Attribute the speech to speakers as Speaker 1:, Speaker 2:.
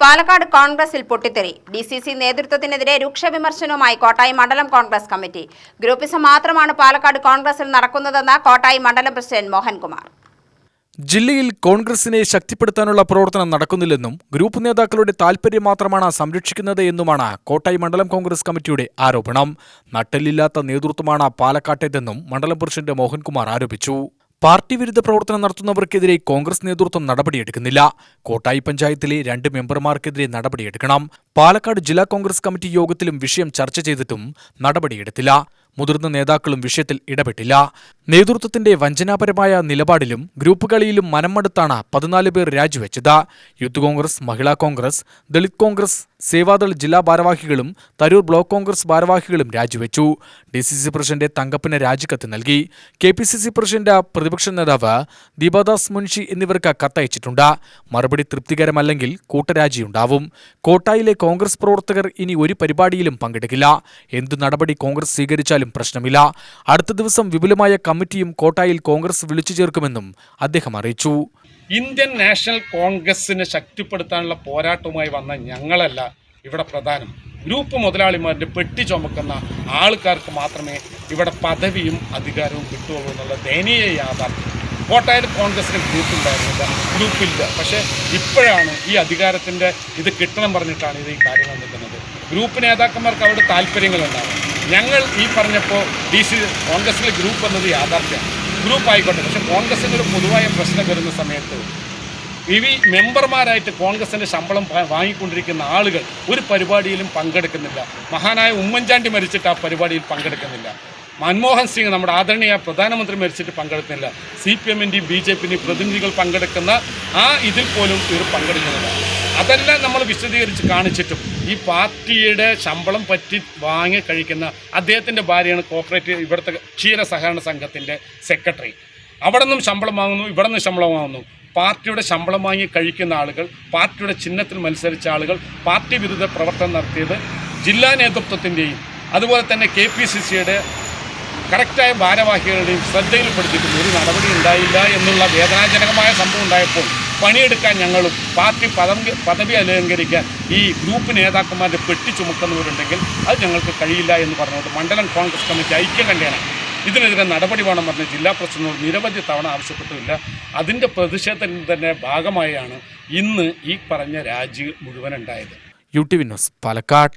Speaker 1: പാലക്കാട് കോൺഗ്രസിൽ പൊട്ടിത്തെറി. ഡിസിസി നേതൃത്വത്തിനെതിരെ രൂക്ഷ വിമർശനവുമായി കോട്ടായി മണ്ഡലം കോൺഗ്രസ് കമ്മിറ്റി. ഗ്രൂപ്പിസം മാത്രമാണ് പാലക്കാട് കോൺഗ്രസിൽ നടക്കുന്നതെന്ന് കോട്ടായി മണ്ഡലം പ്രസിഡന്റ് മോഹൻകുമാർ.
Speaker 2: ജില്ലയിൽ കോൺഗ്രസിനെ ശക്തിപ്പെടുത്താനുള്ള പ്രവർത്തനം നടക്കുന്നില്ലെന്നും ഗ്രൂപ്പ് നേതാക്കളുടെ താൽപര്യം മാത്രമാണ് സംരക്ഷിക്കുന്നത് എന്നുമാണ് കോട്ടായി മണ്ഡലം കോൺഗ്രസ് കമ്മിറ്റിയുടെ ആരോപണം. നട്ടെല്ലില്ലാത്ത നേതൃത്വമാണ് പാലക്കാട്ടേതെന്നും മണ്ഡലം പ്രസിഡന്റ് മോഹൻകുമാർ ആരോപിച്ചു. പാർട്ടി വിരുദ്ധ പ്രവർത്തനം നടത്തുന്നവർക്കെതിരെ കോൺഗ്രസ് നേതൃത്വം നടപടിയെടുക്കുന്നില്ല. കോട്ടായി പഞ്ചായത്തിലെ 2 മെമ്പർമാർക്കെതിരെ നടപടിയെടുക്കണം. പാലക്കാട് ജില്ലാ കോൺഗ്രസ് കമ്മിറ്റി യോഗത്തിലും വിഷയം ചർച്ച ചെയ്തിട്ടും നടപടിയെടുത്തില്ല. മുതിർന്ന നേതാക്കളും വിഷയത്തിൽ ഇടപെട്ടില്ല. നേതൃത്വത്തിന്റെ വഞ്ചനാപരമായ നിലപാടിലും ഗ്രൂപ്പ് കളിയിലും മനംമടുത്താണ് 14 പേർ രാജിവെച്ചത്. യൂത്ത് കോൺഗ്രസ്, മഹിളാ കോൺഗ്രസ്, ദളിത് കോൺഗ്രസ്, സേവാദൾ ജില്ലാ ഭാരവാഹികളും തരൂർ ബ്ലോക്ക് കോൺഗ്രസ് ഭാരവാഹികളും രാജിവെച്ചു. ഡിസിസി പ്രസിഡന്റ് തങ്കപ്പന് രാജിക്കത്ത് നൽകി. KPCC പ്രസിഡന്റ്, പ്രതിപക്ഷ നേതാവ് ദീപദാസ് മുൻഷി എന്നിവർക്ക് കത്തയച്ചിട്ടുണ്ട്. മറുപടി തൃപ്തികരമല്ലെങ്കിൽ കൂട്ടരാജിയുണ്ടാവും. കോട്ടായിലെ കോൺഗ്രസ് പ്രവർത്തകർ ഇനി ഒരു പരിപാടിയിലും പങ്കെടുക്കില്ല. എന്തു നടപടി കോൺഗ്രസ് സ്വീകരിച്ചാലും പ്രശ്നമില്ല. അടുത്ത ദിവസം വിപുലമായ കമ്മിറ്റിയും കോട്ടായിൽ കോൺഗ്രസ് വിളിച്ചു ചേർക്കുമെന്നും അദ്ദേഹം അറിയിച്ചു.
Speaker 3: ഇന്ത്യൻ നാഷണൽ കോൺഗ്രസിനെ ശക്തിപ്പെടുത്താനുള്ള പോരാട്ടവുമായി വന്ന ഞങ്ങളല്ല ഇവിടെ പ്രധാനം. ഗ്രൂപ്പ് മുതലാളിമാരുടെ പെട്ടി ചുമക്കുന്ന ആൾക്കാർക്ക് മാത്രമേ ഇവിടെ പദവിയും അധികാരവും കിട്ടുകയുള്ളൂ എന്നുള്ള ദയനീയ യാഥാർത്ഥ്യം. കോട്ടായിൽ കോൺഗ്രസിന് ഗ്രൂപ്പില്ല. പക്ഷേ ഇപ്പോഴാണ് ഈ അധികാരത്തിൻ്റെ ഇത് കിട്ടണം പറഞ്ഞിട്ടാണ് ഈ കാര്യങ്ങൾ നിൽക്കുന്നത്. ഗ്രൂപ്പ് നേതാക്കന്മാർക്ക് അവരുടെ താല്പര്യങ്ങളുണ്ടാകും. ഞങ്ങൾ ഈ പറഞ്ഞപ്പോൾ കോൺഗ്രസിലെ ഗ്രൂപ്പ് എന്നത് യാഥാർത്ഥ്യമാണ്. ഗ്രൂപ്പ് ആയിക്കോട്ടെ, പക്ഷേ കോൺഗ്രസിൻ്റെ ഒരു പൊതുവായ പ്രശ്നം വരുന്ന സമയത്ത് ഈ മെമ്പർമാരായിട്ട് കോൺഗ്രസിൻ്റെ ശമ്പളം വാങ്ങിക്കൊണ്ടിരിക്കുന്ന ആളുകൾ ഒരു പരിപാടിയിലും പങ്കെടുക്കുന്നില്ല. മഹാനായ ഉമ്മൻചാണ്ടി മരിച്ചിട്ട് ആ പരിപാടിയിൽ പങ്കെടുക്കുന്നില്ല. മൻമോഹൻ സിംഗ്, നമ്മുടെ ആദരണീയ പ്രധാനമന്ത്രി, മരിച്ചിട്ട് പങ്കെടുക്കുന്നില്ല. CPM-ൻ്റെയും BJP-ൻ്റെയും പ്രതിനിധികൾ പങ്കെടുക്കുന്ന ആ ഇതിൽ പോലും ഇവർ പങ്കെടുക്കുന്നില്ല. അതെല്ലാം നമ്മൾ വിശദീകരിച്ച് കാണിച്ചിട്ടും ഈ പാർട്ടിയുടെ ശമ്പളം പറ്റി വാങ്ങി കഴിക്കുന്ന അദ്ദേഹത്തിൻ്റെ ഭാര്യയാണ് കോർപ്പറേറ്റ് ഇവിടുത്തെ ക്ഷീര സഹകരണ സംഘത്തിൻ്റെ സെക്രട്ടറി. അവിടെ നിന്നും ശമ്പളം വാങ്ങുന്നു, ഇവിടെ നിന്നും ശമ്പളം വാങ്ങുന്നു. പാർട്ടിയുടെ ശമ്പളം വാങ്ങി കഴിക്കുന്ന ആളുകൾ, പാർട്ടിയുടെ ചിഹ്നത്തിൽ മത്സരിച്ച ആളുകൾ, പാർട്ടി വിരുദ്ധ പ്രവർത്തനം നടത്തിയത് ജില്ലാ നേതൃത്വത്തിൻ്റെയും അതുപോലെ തന്നെ KPCC-യുടെ കറക്റ്റായ ഭാരവാഹികളുടെയും ശ്രദ്ധയിൽപ്പെടുത്തിയിട്ടും ഒരു നടപടി ഉണ്ടായില്ല എന്നുള്ള വേദനാജനകമായ സംഭവം ഉണ്ടായപ്പോൾ പണിയെടുക്കാൻ ഞങ്ങളും പാർട്ടി പദവി അലങ്കരിക്കാൻ ഈ ഗ്രൂപ്പ് നേതാക്കന്മാരുടെ പെട്ടി ചുമക്കുന്നവരുണ്ടെങ്കിൽ അത് ഞങ്ങൾക്ക് കഴിയില്ല എന്ന് പറഞ്ഞുകൊണ്ട് മണ്ഡലം കോൺഗ്രസ് കമ്മിറ്റി ഐക്യകണ്ഠേന ഇതിനെതിരെ നടപടി വേണം പറഞ്ഞ് ജില്ലാ പ്രസിഡന്റിനോട് നിരവധി തവണ ആവശ്യപ്പെട്ടില്ല. അതിൻ്റെ പ്രതിഷേധത്തിൻ്റെ തന്നെ ഭാഗമായാണ് ഇന്ന് ഈ പറഞ്ഞ രാജി മുഴുവൻ ഉണ്ടായത്.
Speaker 2: UTV news, Palakkad.